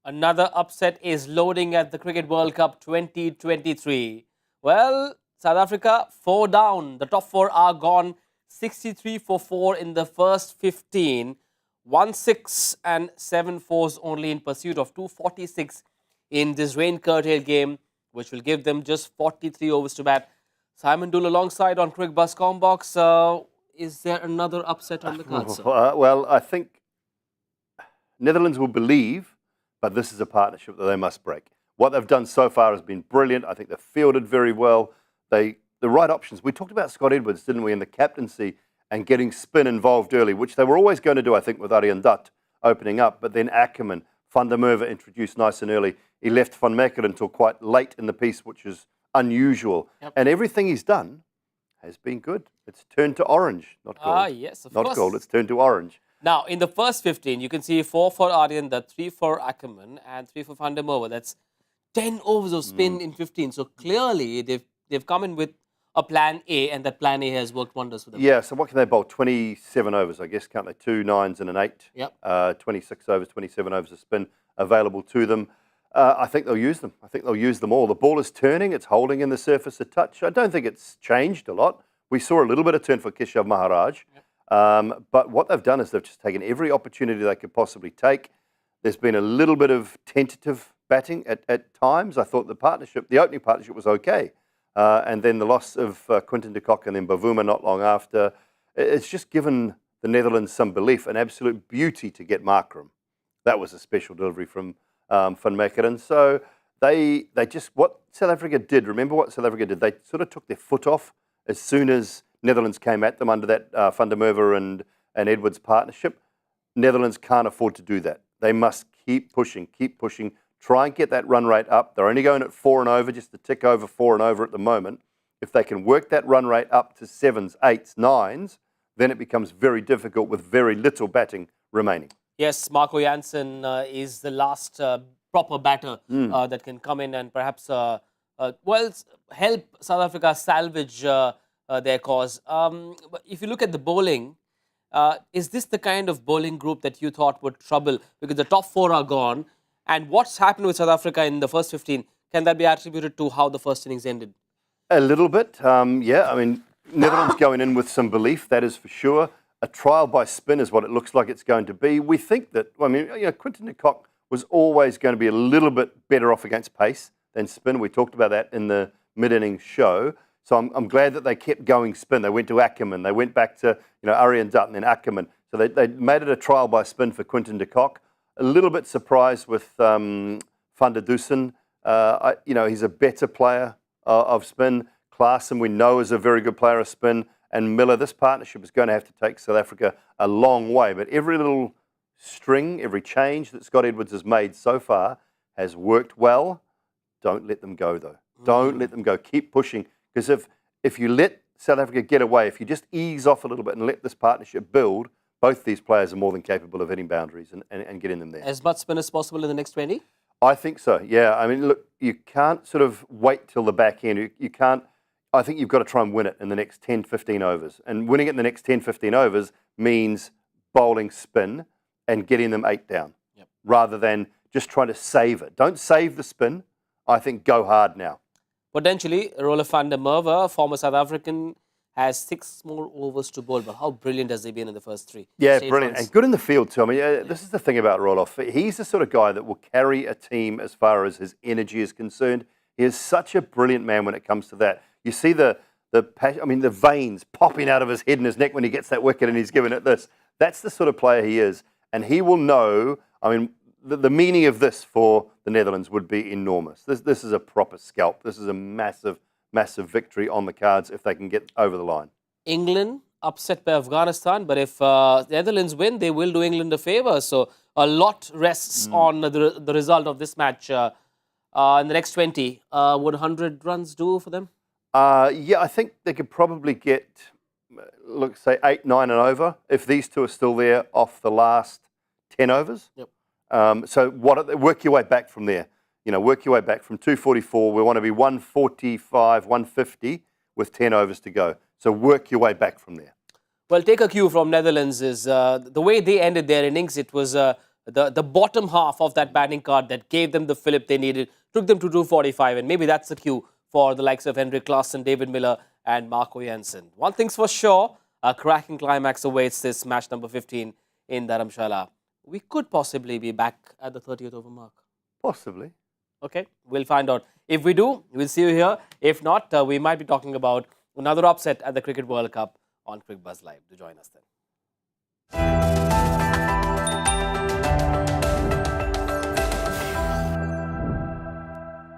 Another upset is loading at the Cricket World Cup 2023. Well, South Africa 4 down. The top 4 are gone. 63 for 4 in the first 15. 1 6 and 7 fours only in pursuit of 246 in this rain curtail game, which will give them just 43 overs to bat. Simon Doull alongside on Cricbuzz Comm Box. Is there another upset on the cards, sir? Well, I think Netherlands will believe, but this is a partnership that they must break. What they've done so far has been brilliant. I think they've fielded very well. The right options. We talked about Scott Edwards, didn't we, in the captaincy and getting spin involved early, which they were always going to do, I think, with Aryan Dutt opening up. But then Ackerman, Van der Merwe introduced nice and early. He left Van Mekker until quite late in the piece, which is unusual. Yep. And everything he's done has been good. It's turned to orange, not gold. Yes, of course. Not gold, it's turned to orange. Now, in the first 15, you can see 4 for Aryan Dutt, 3 for Ackerman, and 3 for Van der Merwe. That's 10 overs of spin in 15. So clearly, they've come in with a plan A, and that plan A has worked wonders for them. Yeah, so what can they bowl? 27 overs, I guess, can't they? 2 9s and an 8. Yep. 26 overs, 27 overs of spin available to them. I think they'll use them. I think they'll use them all. The ball is turning. It's holding in the surface a touch. I don't think it's changed a lot. We saw a little bit of turn for Keshav Maharaj. Yep. But what they've done is they've just taken every opportunity they could possibly take. There's been a little bit of tentative batting at times. I thought the opening partnership was okay. And then the loss of Quinton de Kock and then Bavuma not long after, it's just given the Netherlands some belief, an absolute beauty to get Markram. That was a special delivery from Van Mekker. And so they just, what South Africa did, remember what South Africa did? They sort of took their foot off as soon as Netherlands came at them under that Van der Merwe and Edwards partnership. Netherlands can't afford to do that. They must keep pushing, try and get that run rate up. They're only going at 4 and over, just to tick over 4 and over at the moment. If they can work that run rate up to 7s, 8s, 9s, then it becomes very difficult with very little batting remaining. Yes, Marco Jansen is the last proper batter that can come in and perhaps help South Africa salvage their cause. But if you look at the bowling, is this the kind of bowling group that you thought would trouble? Because the top 4 are gone. And what's happened with South Africa in the first 15, can that be attributed to how the first innings ended? A little bit, yeah. I mean, Netherlands going in with some belief, that is for sure. A trial by spin is what it looks like it's going to be. We think that, I mean, Quinton de Kock was always going to be a little bit better off against pace than spin. We talked about that in the mid-innings show. So I'm glad that they kept going spin. They went to Ackerman. They went back to Aryan Dutt and then Ackerman. So they made it a trial by spin for Quinton de Kock. A little bit surprised with Van der Dussen. He's a better player of spin. Klaassen, we know, is a very good player of spin. And Miller, this partnership is going to have to take South Africa a long way. But every little string, every change that Scott Edwards has made so far has worked well. Don't let them go, though. Don't let them go. Keep pushing. Because if you let South Africa get away, if you just ease off a little bit and let this partnership build, both these players are more than capable of hitting boundaries and getting them there. As much spin as possible in the next 20? I think so, yeah. I mean, look, you can't sort of wait till the back end. You can't. I think you've got to try and win it in the next 10, 15 overs. And winning it in the next 10, 15 overs means bowling spin and getting them 8 down, rather than just trying to save it. Don't save the spin. I think go hard now. Potentially, Roelof van der Merwe, former South African, has 6 more overs to bowl. But how brilliant has he been in the first 3? Yeah, brilliant. And good in the field too. I mean, this is the thing about Roelof. He's the sort of guy that will carry a team as far as his energy is concerned. He is such a brilliant man when it comes to that. You see the veins popping out of his head and his neck when he gets that wicket and he's giving it this. That's the sort of player he is. And he will know, I mean, the meaning of this for the Netherlands would be enormous. This is a proper scalp. This is a massive, massive victory on the cards if they can get over the line. England upset by Afghanistan, but if the Netherlands win, they will do England a favour. So a lot rests on the result of this match. In the next 20, would 100 runs do for them? Yeah, I think they could probably get, say 8, 9 and over if these two are still there off the last 10 overs. Yep. So work your way back from there. Work your way back from 244. We want to be 145, 150 with 10 overs to go. So work your way back from there. Well, take a cue from Netherlands is the way they ended their innings. It was the bottom half of that batting card that gave them the fillip they needed, took them to 245, and maybe that's the cue for the likes of Henrik Larsson, David Miller, and Marco Jansen. One thing's for sure, a cracking climax awaits this match number 15 in Dharamshala. We could possibly be back at the 30th over mark. Possibly. Okay, we'll find out. If we do, we'll see you here. If not, we might be talking about another upset at the Cricket World Cup on Cricbuzz Live. Do join us then.